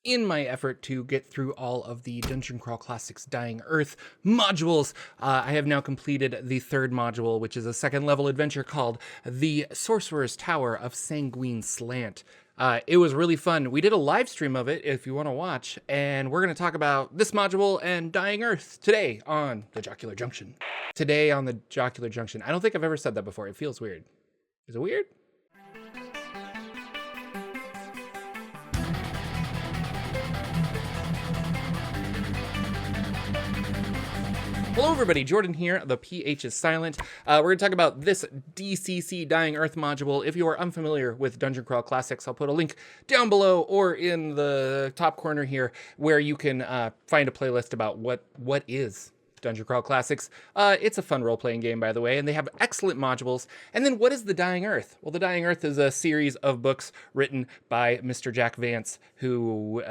in my effort to get through all of the Dungeon Crawl Classics Dying Earth modules, I have now completed the third module, which is a second level adventure called The Sorcerer's Tower of Sanguine Slant. It was really fun. We did a live stream of it if you want to watch, and we're going to talk about this module and Dying Earth today on the Jocular Junction. Today on the Jocular Junction. I don't think I've ever said that before. It feels weird. Is it weird? Hello everybody, Jordan here, the PH is silent. We're going to talk about this DCC Dying Earth module. If you are unfamiliar with Dungeon Crawl Classics, I'll put a link down below or in the top corner here where you can find a playlist about what is Dungeon Crawl Classics. It's a fun role-playing game, by the way, and they have excellent modules. And then what is the Dying Earth? Well, the Dying Earth is a series of books written by Mr. Jack Vance, who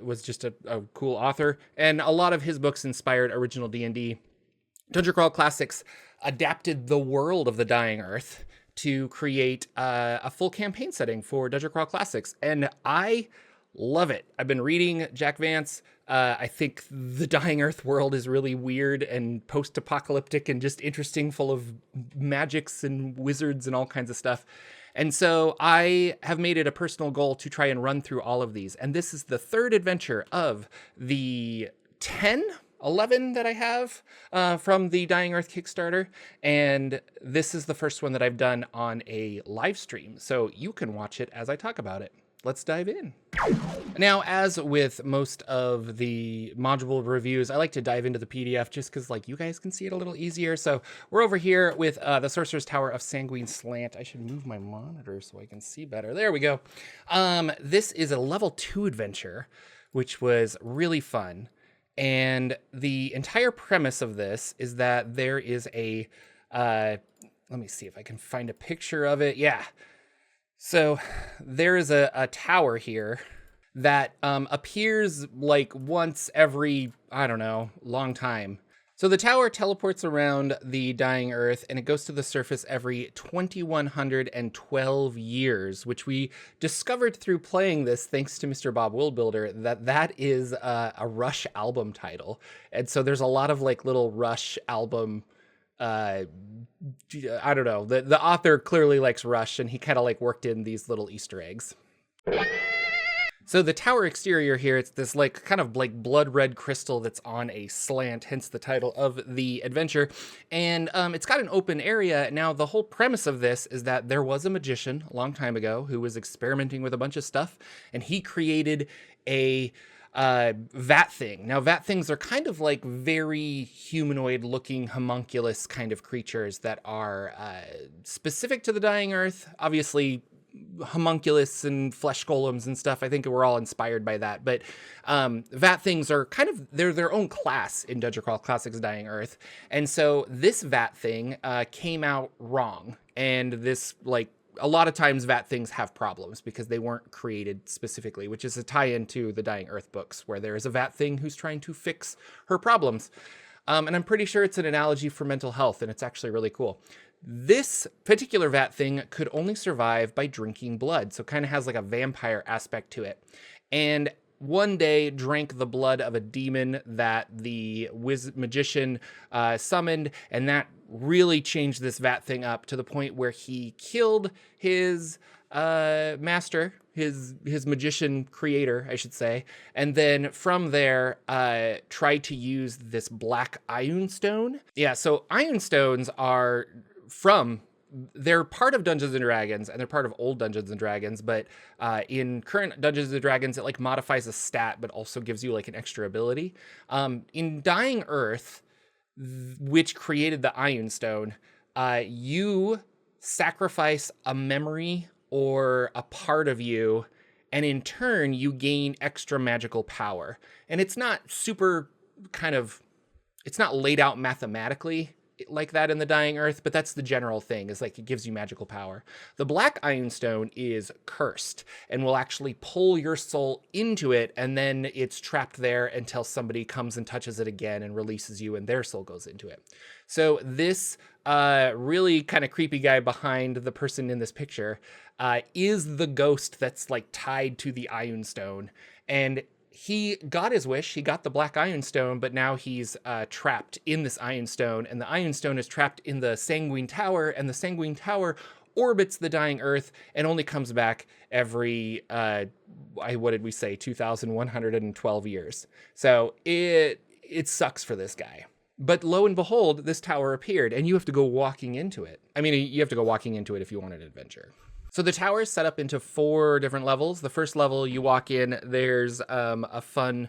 was just a cool author, and a lot of his books inspired original D&D. Dungeon Crawl Classics adapted the world of the Dying Earth to create a full campaign setting for Dungeon Crawl Classics, and I love it. I've been reading Jack Vance. I think the Dying Earth world is really weird and post-apocalyptic and just interesting, full of magics and wizards and all kinds of stuff. And so I have made it a personal goal to try and run through all of these. And this is the third adventure of the 11 that I have from the Dying Earth Kickstarter. And this is the first one that I've done on a live stream. So you can watch it as I talk about it. Let's dive in. Now, as with most of the module reviews, I like to dive into the PDF just because, like, you guys can see it a little easier. So we're over here with the Sorcerer's Tower of Sanguine Slant. I should move my monitor so I can see better. There we go. This is a level 2 adventure, which was really fun. And the entire premise of this is that there is a, let me see if I can find a picture of it. Yeah. So there is a tower here that appears like once every, I don't know, long time. So the tower teleports around the Dying Earth and it goes to the surface every 2112 years, which we discovered through playing this thanks to Mr. Bob Worldbuilder, that is a Rush album title. And so there's a lot of like little Rush album I don't know. The author clearly likes Rush, and he kind of like worked in these little Easter eggs. So the tower exterior here, it's this like kind of like blood red crystal that's on a slant, hence the title of the adventure. And it's got an open area. Now, the whole premise of this is that there was a magician a long time ago who was experimenting with a bunch of stuff, and he created a vat thing. Now, vat things are kind of like very humanoid looking homunculus kind of creatures that are specific to the Dying Earth. Obviously, homunculus and flesh golems and stuff, I think we're all inspired by that. But vat things are kind of, they're their own class in Dungeon Crawl Classics Dying Earth. And so this vat thing came out wrong. And this, like, a lot of times vat things have problems because they weren't created specifically, which is a tie-in to the Dying Earth books where there is a vat thing who's trying to fix her problems. And I'm pretty sure it's an analogy for mental health, and it's actually really cool. This particular vat thing could only survive by drinking blood, so kind of has like a vampire aspect to it. And one day drank the blood of a demon that the magician summoned, and that really changed this vat thing up to the point where he killed his master, his magician creator, I should say, and then from there tried to use this black iron stone. Yeah, so iron stones are they're part of Dungeons and Dragons, and they're part of old Dungeons and Dragons, but in current Dungeons and Dragons, it like modifies a stat, but also gives you like an extra ability. In Dying Earth, which created the Iron Stone, you sacrifice a memory or a part of you, and in turn, you gain extra magical power. And it's not super it's not laid out mathematically like that in the Dying Earth, but that's the general thing, is like it gives you magical power. The Black Iron Stone is cursed and will actually pull your soul into it, and then it's trapped there until somebody comes and touches it again and releases you, and their soul goes into it. So this really kind of creepy guy behind the person in this picture is the ghost that's like tied to the Iron Stone. And he got his wish. He got the Black Ironstone, but now he's trapped in this Ironstone, and the Ironstone is trapped in the Sanguine Tower, and the Sanguine Tower orbits the dying Earth and only comes back every, what did we say, 2,112 years. So it sucks for this guy. But lo and behold, this tower appeared, and you have to go walking into it. I mean, you have to go walking into it if you want an adventure. So the tower is set up into 4 different levels. The first level, you walk in, there's a fun,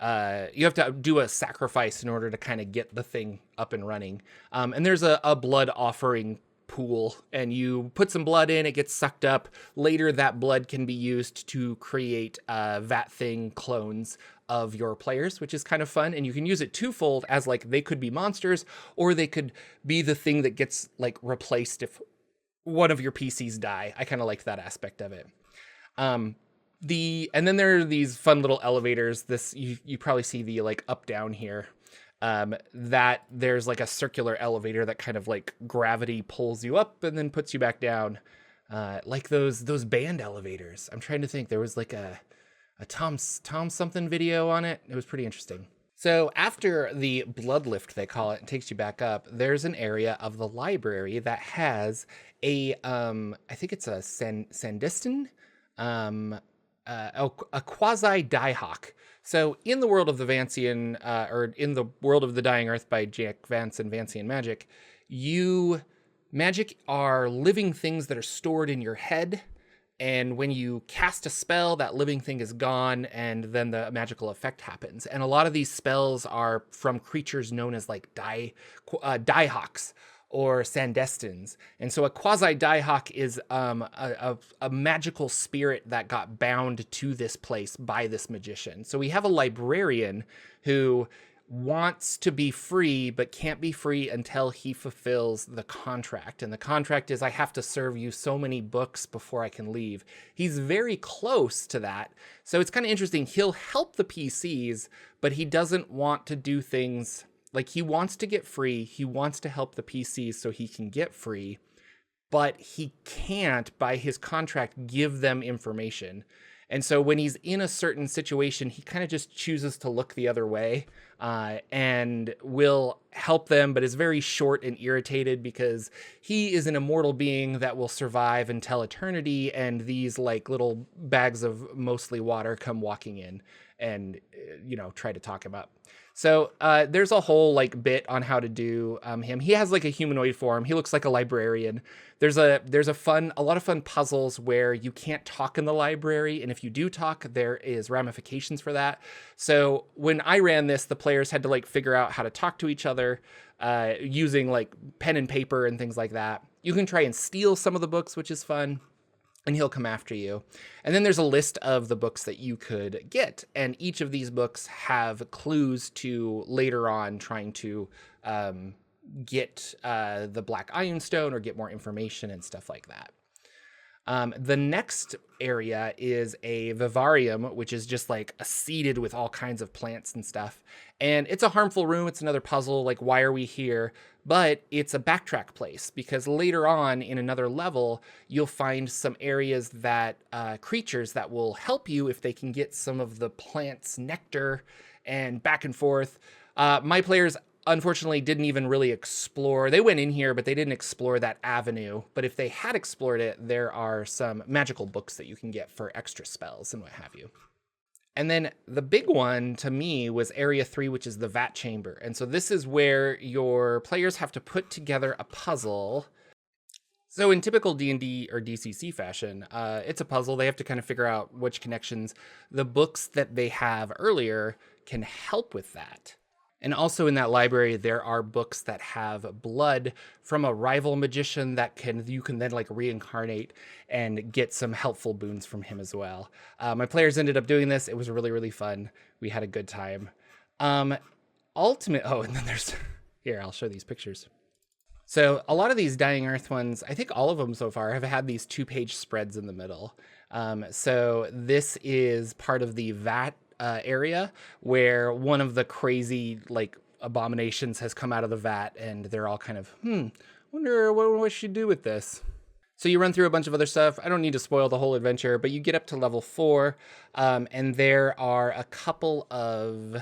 you have to do a sacrifice in order to kind of get the thing up and running. And there's a blood offering pool, and you put some blood in, it gets sucked up. Later, that blood can be used to create Vat Thing clones of your players, which is kind of fun. And you can use it twofold, as like they could be monsters, or they could be the thing that gets like replaced if one of your PCs die. I kind of like that aspect of it. And then there are these fun little elevators. This you probably see the like up down here. That there's like a circular elevator that kind of like gravity pulls you up and then puts you back down. Like those band elevators. I'm trying to think. There was like a Tom something video on it. It was pretty interesting. So after the blood lift, they call it, and takes you back up, there's an area of the library that has a, I think it's a Sandiston, a quasi Diehawk. So in the world of the Vancian, or in the world of the Dying Earth by Jack Vance and Vancian Magic, magic are living things that are stored in your head. And when you cast a spell, that living thing is gone, and then the magical effect happens. And a lot of these spells are from creatures known as like Diehawks or Sandestins. And so a quasi-Diehawk is a magical spirit that got bound to this place by this magician. So we have a librarian who wants to be free, but can't be free until he fulfills the contract. And the contract is, I have to serve you so many books before I can leave. He's very close to that. So it's kind of interesting. He'll help the PCs, but he doesn't want to do things like he wants to get free. He wants to help the PCs so he can get free, but he can't, by his contract, give them information. And so when he's in a certain situation, he kind of just chooses to look the other way, and will help them, but is very short and irritated because he is an immortal being that will survive until eternity. And these like little bags of mostly water come walking in and, try to talk him up. So there's a whole like bit on how to do him. He has like a humanoid form. He looks like a librarian. There's a lot of fun puzzles where you can't talk in the library, and if you do talk, there is ramifications for that. So when I ran this, the players had to like figure out how to talk to each other using like pen and paper and things like that. You can try and steal some of the books, which is fun, and he'll come after you. And then there's a list of the books that you could get. And each of these books have clues to later on trying to get the Black Ironstone or get more information and stuff like that. The next area is a vivarium, which is just like seeded with all kinds of plants and stuff. And it's a harmful room. It's another puzzle. Like, why are we here? But it's a backtrack place because later on in another level, you'll find some areas that creatures that will help you if they can get some of the plant's nectar, and back and forth. My players unfortunately didn't even really explore. They went in here, but they didn't explore that avenue. But if they had explored it, there are some magical books that you can get for extra spells and what have you. And then the big one to me was Area 3, which is the Vat Chamber. And so this is where your players have to put together a puzzle. So in typical D&D or DCC fashion, it's a puzzle. They have to kind of figure out which connections the books that they have earlier can help with that. And also in that library, there are books that have blood from a rival magician that you can then like reincarnate and get some helpful boons from him as well. My players ended up doing this. It was really, really fun. We had a good time. And then there's, here, I'll show these pictures. So a lot of these Dying Earth ones, I think all of them so far have had these 2-page spreads in the middle. So this is part of the Vat area where one of the crazy like abominations has come out of the vat, and they're all kind of wonder what we should do with this. So you run through a bunch of other stuff. I don't need to spoil the whole adventure, but you get up to level 4, and there are a couple of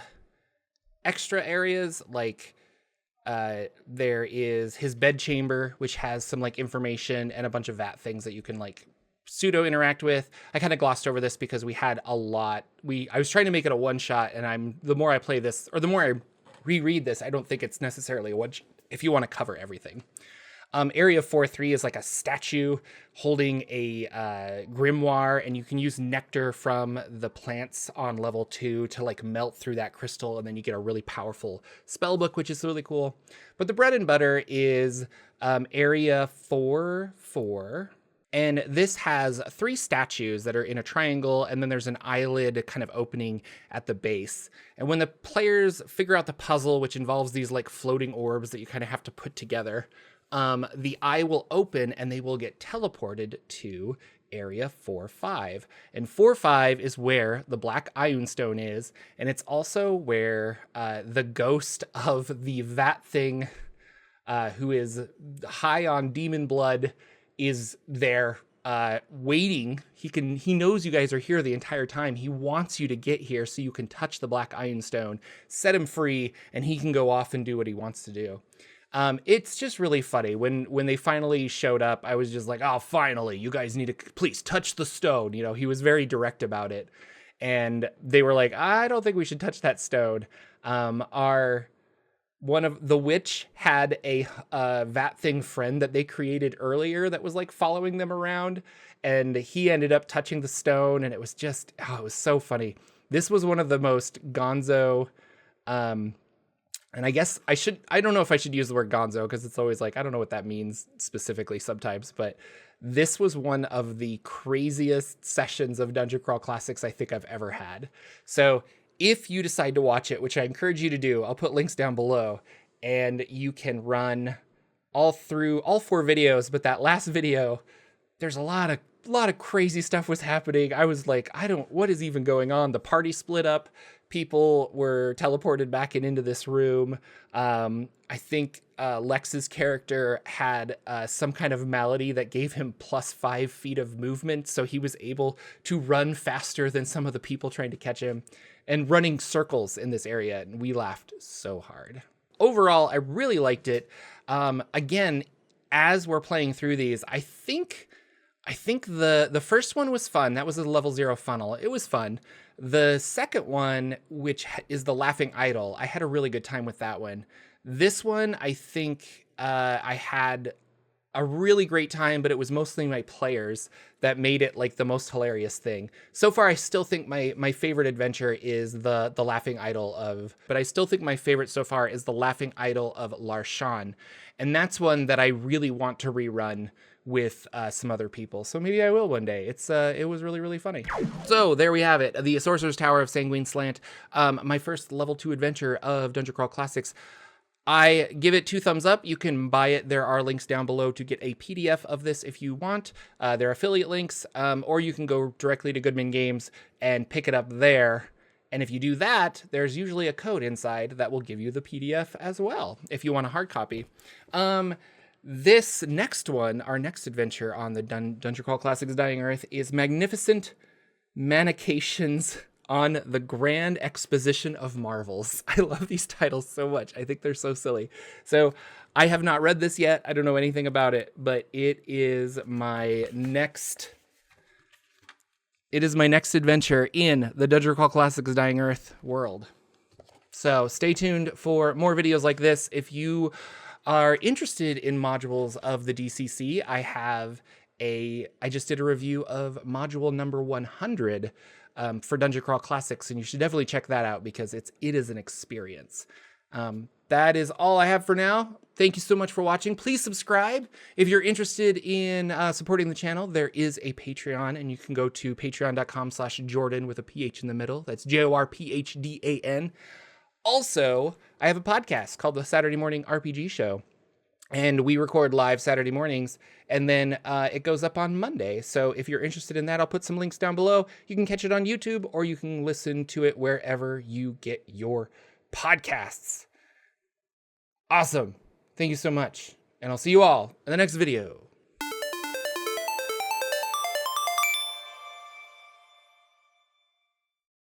extra areas, like there is his bed chamber, which has some like information and a bunch of vat things that you can like pseudo interact with. I kind of glossed over this because we had a lot. I was trying to make it a one shot, and the more I play this, or the more I reread this, I don't think it's necessarily a one if you want to cover everything. Area 4-3 is like a statue holding a grimoire, and you can use nectar from the plants on level 2 to like melt through that crystal, and then you get a really powerful spell book, which is really cool. But the bread and butter is Area 4-4. And this has 3 statues that are in a triangle, and then there's an eyelid kind of opening at the base. And when the players figure out the puzzle, which involves these like floating orbs that you kind of have to put together, the eye will open and they will get teleported to Area 4-5. And 4-5 is where the Black Ion Stone is, and it's also where the ghost of the Vat Thing, who is high on demon blood, is there waiting. He knows you guys are here the entire time. He wants you to get here so you can touch the Black Ion Stone, set him free, and he can go off and do what he wants to do. It's just really funny. When they finally showed up, I was just like, oh, finally, you guys need to please touch the stone. You know, he was very direct about it. And they were like, I don't think we should touch that stone. One of the witch had a Vat Thing friend that they created earlier that was like following them around, and he ended up touching the stone, and it was just, it was so funny. This was one of the most gonzo, and I guess I don't know if I should use the word gonzo, because it's always like, I don't know what that means specifically sometimes, but this was one of the craziest sessions of Dungeon Crawl Classics I think I've ever had. So if you decide to watch it, which I encourage you to do, I'll put links down below, and you can run all 4 videos, but that last video, there's a lot of crazy stuff was happening. I was like, what is even going on? The party split up. People were teleported back into this room. I think Lex's character had some kind of malady that gave him +5 feet of movement, so he was able to run faster than some of the people trying to catch him, and running circles in this area, and we laughed so hard. Overall, I really liked it. Again, as we're playing through these, I think the first one was fun. That was a level 0 funnel. It was fun. The second one, which is the Laughing Idol, I had a really good time with that one. This one, I think I had a really great time, but it was mostly my players that made it like the most hilarious thing. So far, I still think my favorite adventure is the Laughing Idol but I still think my favorite so far is the Laughing Idol of Larshan. And that's one that I really want to rerun with some other people. So maybe I will one day. It was really, really funny. So there we have it. The Sorcerer's Tower of Sanguine Slant. My first level 2 adventure of Dungeon Crawl Classics. I give it 2 thumbs up. You can buy it. There are links down below to get a PDF of this if you want. There are affiliate links, or you can go directly to Goodman Games and pick it up there. And if you do that, there's usually a code inside that will give you the PDF as well, if you want a hard copy. This next one, our next adventure on the Dungeon Crawl Classics Dying Earth, is Magnificent Manications on the Grand Exposition of Marvels. I love these titles so much. I think they're so silly. So I have not read this yet. I don't know anything about it, but it is my next adventure in the Dungeon Crawl Classics Dying Earth world. So stay tuned for more videos like this. If you are interested in modules of the DCC, I just did a review of module number 100 for Dungeon Crawl Classics, and you should definitely check that out because it is an experience. That is all I have for now. Thank you so much for watching. Please subscribe. If you're interested in supporting the channel, there is a Patreon, and you can go to patreon.com/Jordan with a PH in the middle. That's JORPHDAN. Also, I have a podcast called the Saturday Morning RPG Show, and we record live Saturday mornings, and then it goes up on Monday. So if you're interested in that, I'll put some links down below. You can catch it on YouTube, or you can listen to it wherever you get your podcasts. Awesome. Thank you so much, and I'll see you all in the next video.